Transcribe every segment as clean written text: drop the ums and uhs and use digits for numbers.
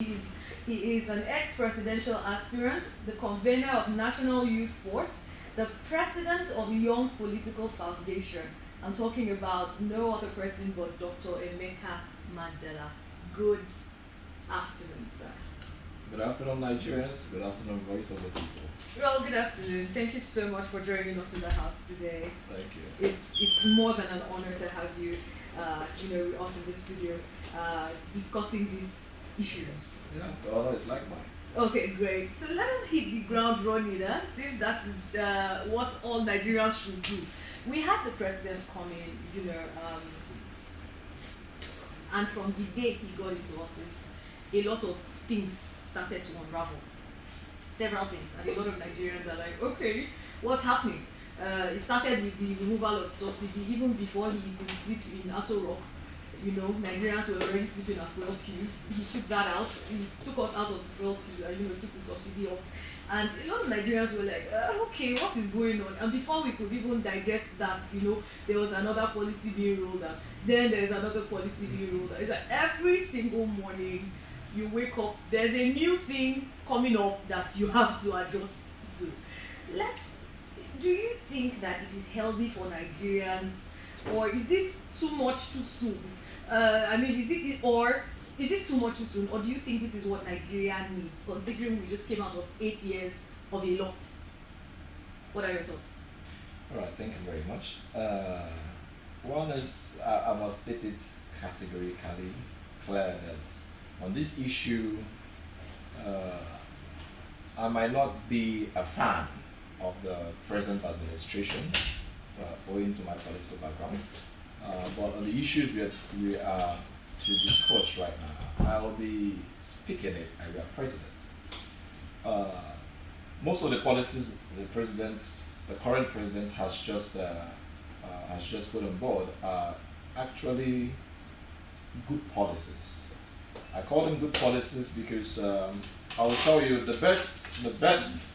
He is an ex-presidential aspirant, the convener of National Youth Force, the president of Young Political Foundation. I'm talking about no other person but Dr. Emeka Mandela. Good afternoon, sir. Good afternoon, Nigerians. Good afternoon, Voice of the People. Well, good afternoon. Thank you so much for joining us in the house today. Thank you. It's more than an honor to have you, with us in the studio, discussing these issues. Yeah, the honor is like mine. Okay, great. So let us hit the ground running, since that is what all Nigerians should do. We had the president come in, and from the day he got into office, a lot of things started to unravel. Several things, and a lot of Nigerians are like, okay, what's happening? It started with the removal of subsidy. Even before he could sleep in Aso Rock, Nigerians were already sleeping at fuel queues. He took that out. He took us out of the fuel queues and took the subsidy off. And a lot of Nigerians were like, okay, what is going on? And before we could even digest that, there was another policy being rolled out. Then there's another policy being rolled out. It's like every single morning you wake up, there's a new thing coming up that you have to adjust to. Do you think that it is healthy for Nigerians, or is it too much too soon? Is it too much too soon, or do you think this is what Nigeria needs, considering we just came out of 8 years of a lot? What are your thoughts? All right, thank you very much. One is, I must state it categorically clear that on this issue, I might not be a fan of the present administration, owing to my political background. But on the issues we are to discuss right now, I will be speaking if I were president. Most of the policies the current president has just put on board are actually good policies. I call them good policies because I will tell you the best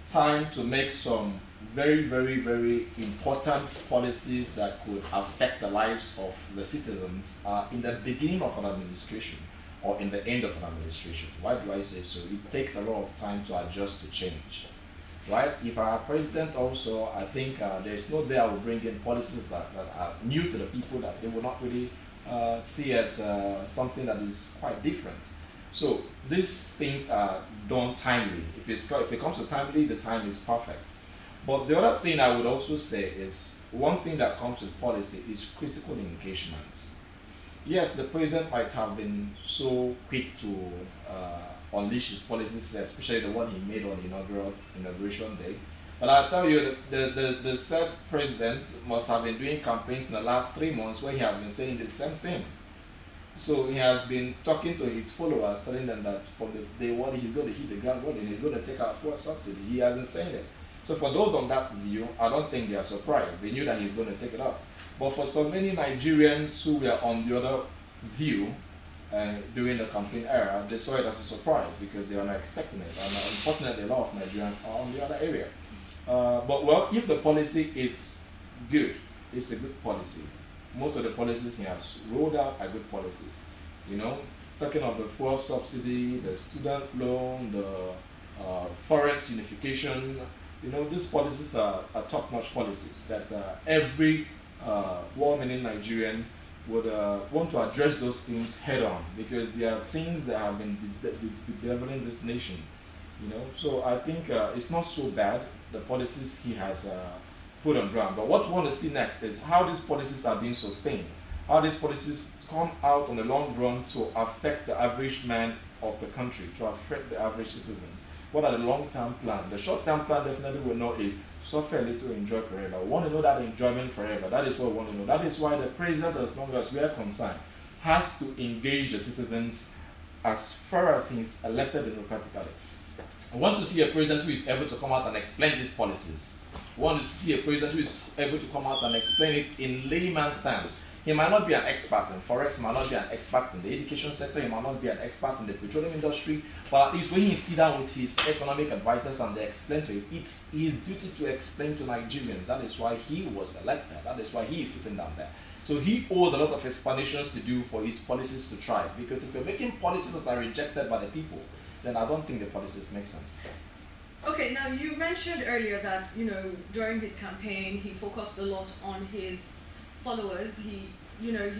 time to make some very, very, very important policies that could affect the lives of the citizens are in the beginning of an administration or in the end of an administration. Why do I say so? It takes a lot of time to adjust to change. Right? If I were president also, I think there is no day I will bring in policies that are new to the people that they will not really see as something that is quite different. So these things are done timely. If it comes to timely, the time is perfect. But the other thing I would also say is one thing that comes with policy is critical engagement. Yes, the president might have been so quick to unleash his policies, especially the one he made on inauguration day. But I'll tell you, the said president must have been doing campaigns in the last 3 months where he has been saying the same thing. So he has been talking to his followers, telling them that from the day one he's going to hit the ground running, he's going to take out fuel subsidy. He hasn't said it. So for those on that view, I don't think they are surprised. They knew that he's going to take it off. But for so many Nigerians who were on the other view during the campaign era, they saw it as a surprise because they were not expecting it. And unfortunately, a lot of Nigerians are on the other area. If the policy is good, it's a good policy. Most of the policies he has rolled out are good policies. Talking of the fuel subsidy, the student loan, the forest unification, these policies are top-notch policies that every well-meaning Nigerian would want to address those things head-on because they are things that have been bedeviling this nation. So I think it's not so bad, the policies he has put on ground. But what we want to see next is how these policies are being sustained, how these policies come out on the long run to affect the average man of the country, to affect the average citizens. What are the long-term plan? The short-term plan definitely we know is suffer a little, enjoy forever. We want to know that enjoyment forever. That is what we want to know. That is why the president, as long as we are concerned, has to engage the citizens as far as he is elected democratically. I want to see a president who is able to come out and explain these policies. I want to see a president who is able to come out and explain it in layman's terms. He might not be an expert in forex, he might not be an expert in the education sector, he might not be an expert in the petroleum industry, but at least when he sit down with his economic advisors and they explain to him, it's his duty to explain to Nigerians. That is why he was elected. That is why he is sitting down there. So he owes a lot of explanations to do for his policies to thrive. Because if you're making policies that are rejected by the people, then I don't think the policies make sense. Okay, now you mentioned earlier that, you know, during his campaign he focused a lot on his followers. He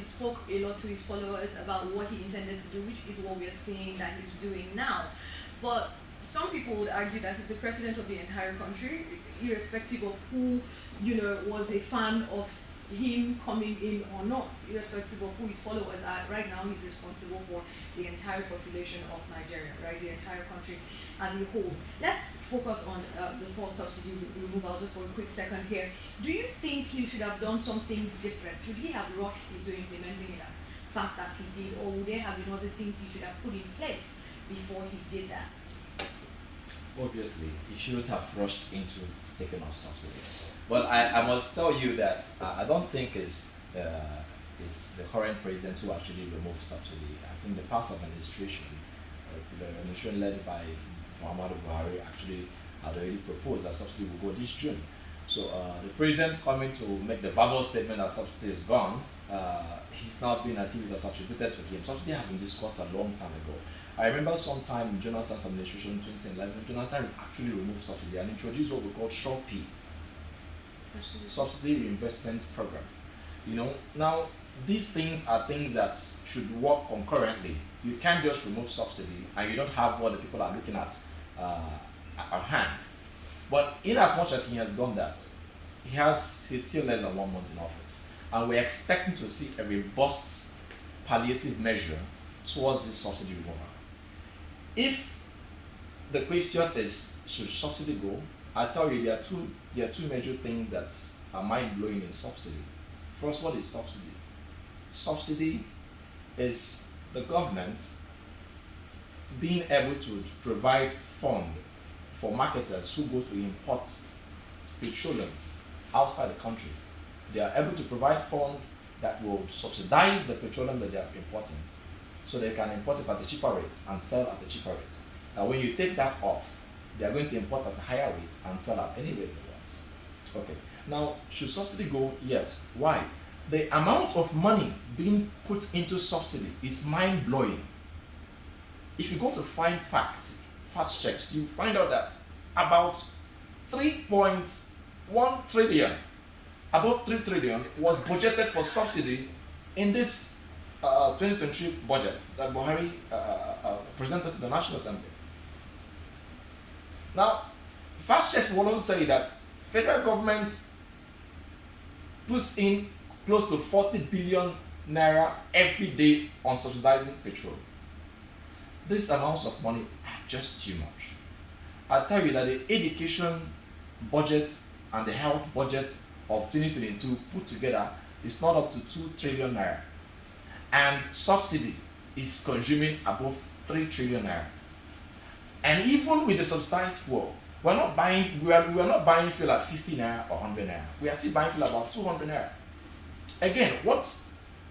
spoke a lot to his followers about what he intended to do, which is what we're seeing that he's doing now. But some people would argue that he's the president of the entire country, irrespective of who, was a fan of him coming in or not, irrespective of who his followers are. Right now, he's responsible for the entire population of Nigeria, right? The entire country as a whole. Let's focus on the fuel subsidy removal just for a quick second here. Do you think he should have done something different? Should he have rushed into implementing it as fast as he did, or would there have been other things he should have put in place before he did that? Obviously, he shouldn't have rushed into taking off subsidy. But I must tell you that I don't think it's the current president who actually removed subsidy. I think the past administration, the administration led by Muhammadu Buhari, actually had already proposed that subsidy will go this June. So the president coming to make the verbal statement that subsidy is gone, he's now been as if it's attributed to him. Subsidy has been discussed a long time ago. I remember sometime in Jonathan's administration in 2011, Jonathan actually removed subsidy and introduced what we call SHORP, Subsidy Reinvestment Program. Now these things are things that should work concurrently. You can't just remove subsidy and you don't have what the people are looking at hand. But in as much as he has done that, he's still less than 1 month in office, and we're expecting to see a robust palliative measure towards this subsidy removal. If the question is, should subsidy go? I tell you, there are two major things that are mind-blowing in subsidy. First, what is subsidy? Subsidy is the government being able to provide fund for marketers who go to import petroleum outside the country. They are able to provide fund that will subsidize the petroleum that they are importing, so they can import it at a cheaper rate and sell at a cheaper rate. Now, when you take that off, they are going to import at a higher rate and sell at any rate they want. Okay. Now, should subsidy go? Yes. Why? The amount of money being put into subsidy is mind-blowing. If you go to find facts, fast checks, you find out that about 3.1 trillion, above 3 trillion was budgeted for subsidy in this 2023 budget that Buhari presented to the National Assembly. Now, fast checks will also say that federal government puts in close to 40 billion naira every day on subsidizing petrol. These amounts of money are just too much. I tell you that the education budget and the health budget of 2022 put together is not up to 2 trillion naira, and subsidy is consuming above 3 trillion naira. And even with the subsidized fuel, we are not buying fuel at 50 naira or 100 naira. We are still buying fuel about 200 naira. Again, what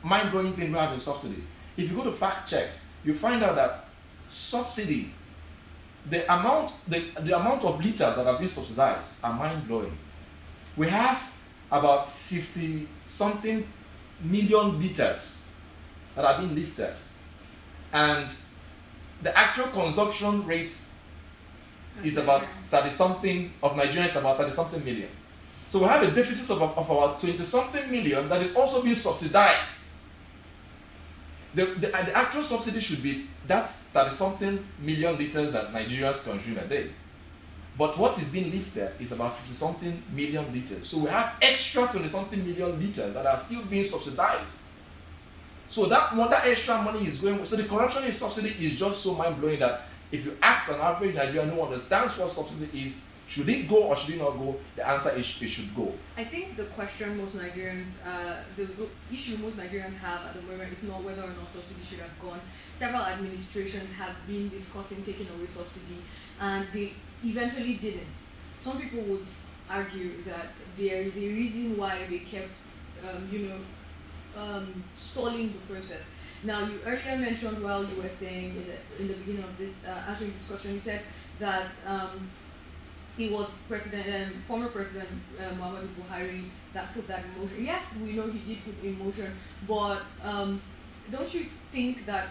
mind-blowing thing we have in subsidy? If you go to fact checks, you find out that subsidy, the amount of liters that have been subsidized are mind-blowing. We have about 50 something million liters that have been lifted, and the actual consumption rate is about 30 something of Nigerians, about 30 something million. So we have a deficit of about 20 something million that is also being subsidized. The actual subsidy should be that 30 something million liters that Nigerians consume a day. But what is being lifted is about 50 something million liters. So we have extra 20 something million liters that are still being subsidized. So that extra money is going. So the corruption in subsidy is just so mind-blowing that if you ask an average Nigerian who understands what subsidy is, should it go or should it not go? The answer is it should go. I think the question most Nigerians, the issue most Nigerians have at the moment is not whether or not subsidy should have gone. Several administrations have been discussing taking away subsidy, and they eventually didn't. Some people would argue that there is a reason why they kept, stalling the process. Now, you earlier mentioned while you were saying in the beginning of this answering this question, you said that it was former President Muhammadu Buhari that put that in motion. Yes, we know he did put in motion, but don't you think that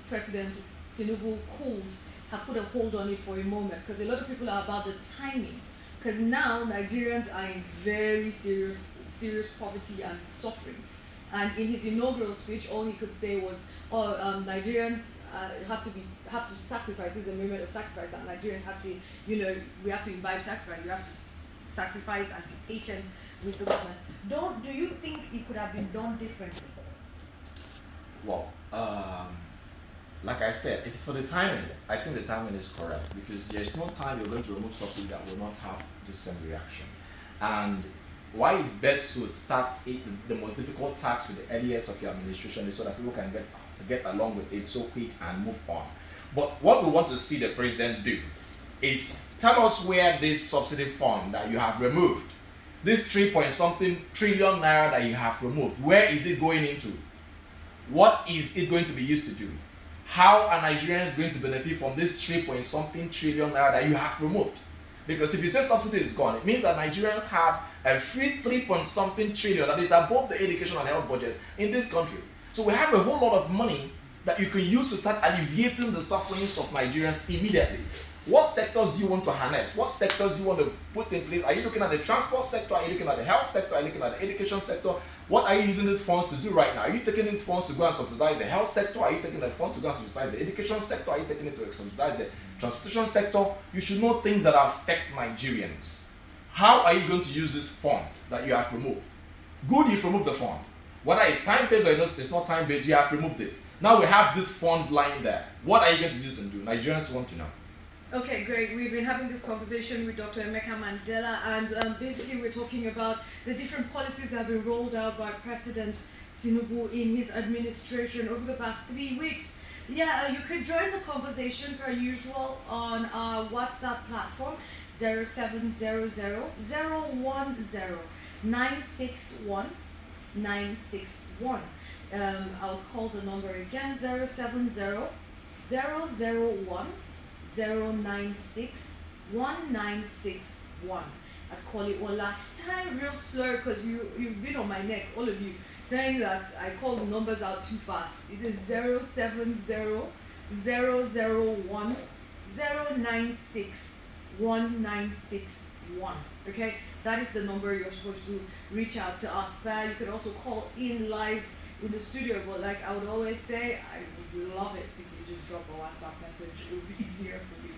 President Tinubu could have put a hold on it for a moment? Because a lot of people are about the timing. Because now Nigerians are in very serious poverty and suffering. And in his inaugural speech, all he could say was, "Oh, Nigerians have to sacrifice. This is a moment of sacrifice that Nigerians have to, we have to imbibe sacrifice. We have to sacrifice and be patient with the government." Do you think it could have been done differently? Well, like I said, if it's for the timing, I think the timing is correct because there's no time you're going to remove subsidy that will not have the same reaction. And why it's best to start the most difficult tax with the earliest of your administration is so that people can get along with it so quick and move on. But what we want to see the president do is tell us where this subsidy fund that you have removed, this 3 point something trillion naira that you have removed, where is it going into? What is it going to be used to do? How are Nigerians going to benefit from this 3 point something trillion naira that you have removed? Because if you say subsidy is gone, it means that Nigerians have a free 3 point something trillion that is above the education and health budget in this country. So we have a whole lot of money that you can use to start alleviating the sufferings of Nigerians immediately. What sectors do you want to harness? What sectors do you want to put in place? Are you looking at the transport sector? Are you looking at the health sector? Are you looking at the education sector? What are you using these funds to do right now? Are you taking these funds to go and subsidize the health sector? Are you taking the fund to go and subsidize the education sector? Are you taking it to subsidize the transportation sector? You should know things that affect Nigerians. How are you going to use this fund that you have removed? Good, you've removed the fund. Whether it's time-based or it's not time-based, you have removed it. Now we have this fund lying there. What are you going to use it to do? Nigerians want to know. Okay, great. We've been having this conversation with Dr. Emeka Mandela, and basically we're talking about the different policies that have been rolled out by President Tinubu in his administration over the past 3 weeks. Yeah, you can join the conversation per usual on our WhatsApp platform 0700 961 961. I'll call the number again 070 001 096 1961. I'd call it one last time real slow because you've been on my neck, all of you, saying that I call the numbers out too fast. It is 070 001 096 1961. Okay, that is the number you're supposed to reach out to us via. You can also call in live in the studio, but like I would always say, I would love it if you just drop a WhatsApp message. It would be easier for me.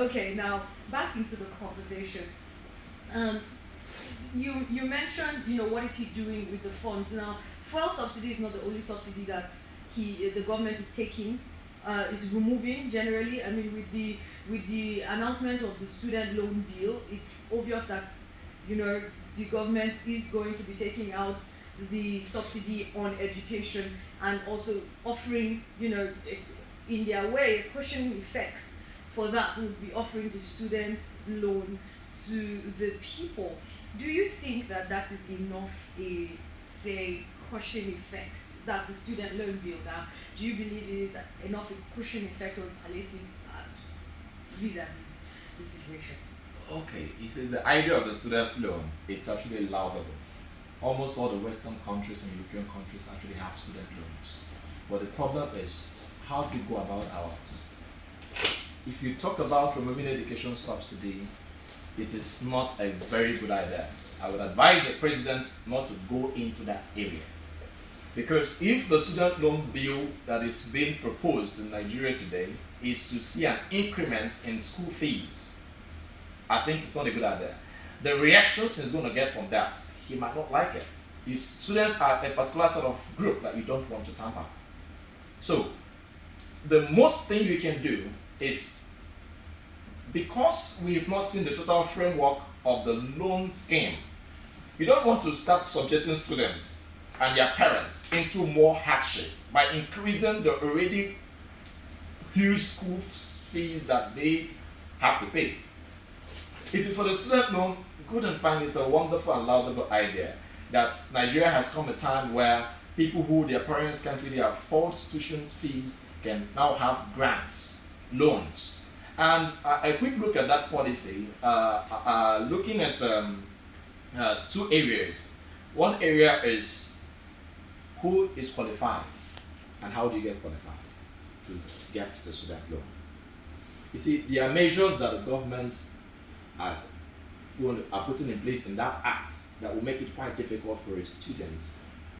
Okay, now back into the conversation. You mentioned, what is he doing with the funds? Now, fuel subsidy is not the only subsidy that the government is taking, is removing generally. I mean, with the announcement of the student loan bill, it's obvious that the government is going to be taking out the subsidy on education and also offering, in their way, a cushioning effect for that would be offering the student loan to the people. Do you think that is enough cushion effect? That's the student loan bill now. Do you believe it is enough a cushion effect or palliative vis-a-vis the situation? Okay, you see, the idea of the student loan is actually laudable. Almost all the Western countries and European countries actually have student loans. But the problem is, how do you go about ours? If you talk about removing education subsidy, it is not a very good idea. I would advise the president not to go into that area. Because if the student loan bill that is being proposed in Nigeria today is to see an increment in school fees, I think it's not a good idea. The reactions he's going to get from that, he might not like it. His students are a particular sort of group that you don't want to tamper. So, the most thing you can do is, because we've not seen the total framework of the loan scheme, you don't want to start subjecting students and their parents into more hardship by increasing the already huge school fees that they have to pay. If it's for the student loan, good and fine, it's a wonderful and laudable idea that Nigeria has come a time where people who their parents can't really afford tuition fees can now have grants, loans. And a quick look at that policy, looking at two areas. One area is who is qualified and how do you get qualified to get the student loan. You see, there are measures that the government are putting in place in that act that will make it quite difficult for a student